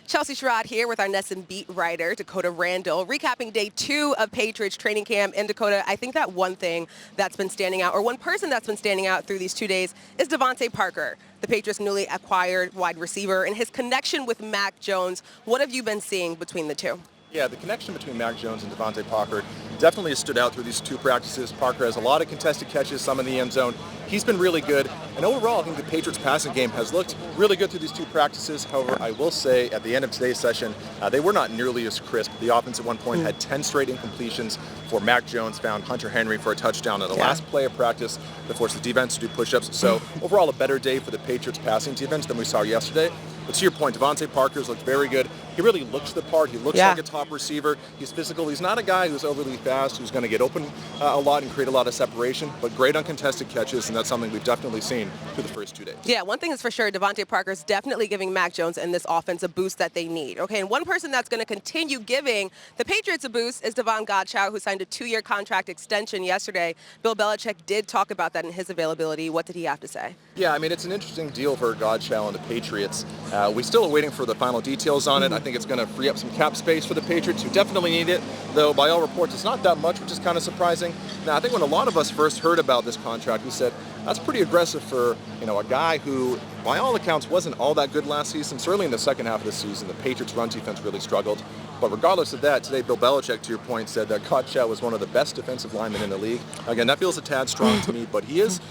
Chelsea Sherrod here with our Nesson beat writer, Dakota Randall, recapping day 2 of Patriots training camp. And Dakota, I think that one thing that's been standing out, or one person that's been standing out through these 2 days, is Davonte Parker, the Patriots' newly acquired wide receiver, and his connection with Mac Jones. What have you been seeing between the two? Yeah, the connection between Mac Jones and Davonte Parker definitely has stood out through these 2 practices. Parker has a lot of contested catches, some in the end zone. He's been really good. And overall, I think the Patriots passing game has looked really good through these 2 practices. However, I will say at the end of today's session, they were not nearly as crisp. The offense at one point had 10 straight incompletions before Mac Jones found Hunter Henry for a touchdown on the last play of practice that forced the defense to do push-ups. So overall, a better day for the Patriots passing defense than we saw yesterday. But to your point, Davonte Parker's looked very good. He really looks the part. He looks like a top receiver. He's physical. He's not a guy who's overly fast, who's going to get open a lot and create a lot of separation, but great uncontested catches, and that's something we've definitely seen through the first 2 days. Yeah, one thing is for sure, Davonte Parker's definitely giving Mac Jones and this offense a boost that they need. Okay, and one person that's going to continue giving the Patriots a boost is Devon Gotcha, who signed a 2-year contract extension yesterday. Bill Belichick did talk about that in his availability. What did he have to say? Yeah, I mean, it's an interesting deal for Godchaux and the Patriots. We still are waiting for the final details on it. I think it's going to free up some cap space for the Patriots, who definitely need it, though by all reports it's not that much, which is kind of surprising. Now, I think when a lot of us first heard about this contract, we said, that's pretty aggressive for, a guy who, by all accounts, wasn't all that good last season. Certainly in the second half of the season, the Patriots' run defense really struggled. But regardless of that, today Bill Belichick, to your point, said that Godchaux was one of the best defensive linemen in the league. Again, that feels a tad strong to me, but he is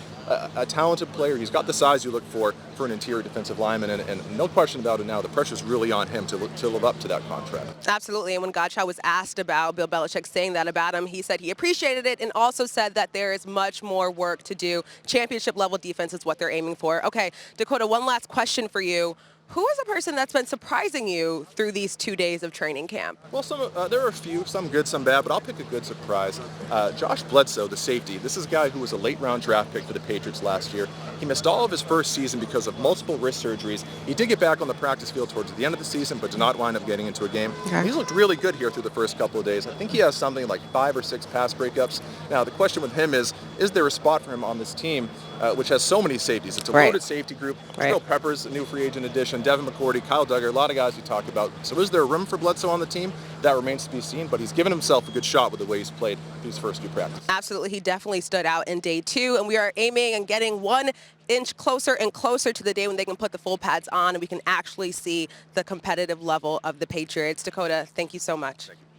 a talented player. He's got the size you look for an interior defensive lineman, and no question about it now, the pressure's really on him to live up to that contract. Absolutely, and when Godchaux was asked about Bill Belichick saying that about him, he said he appreciated it and also said that there is much more work to do. Championship-level defense is what they're aiming for. Okay, Dakota, one last question for you. Who is a person that's been surprising you through these 2 days of training camp? Well, there are a few, some good, some bad, but I'll pick a good surprise. Josh Bledsoe, the safety. This is a guy who was a late-round draft pick for the Patriots last year. He missed all of his first season because of multiple wrist surgeries. He did get back on the practice field towards the end of the season, but did not wind up getting into a game. Okay. He's looked really good here through the first couple of days. I think he has something like 5 or 6 pass breakups. Now, the question with him is there a spot for him on this team, which has so many safeties? It's a loaded safety group. Still Peppers, a new free agent addition, Devin McCourty, Kyle Duggar, a lot of guys we talked about. So is there room for Bledsoe on the team? That remains to be seen, but he's given himself a good shot with the way he's played these first 2 practices. Absolutely, he definitely stood out in day 2, and we are aiming and getting 1 inch closer and closer to the day when they can put the full pads on and we can actually see the competitive level of the Patriots. Dakota, thank you so much. Thank you.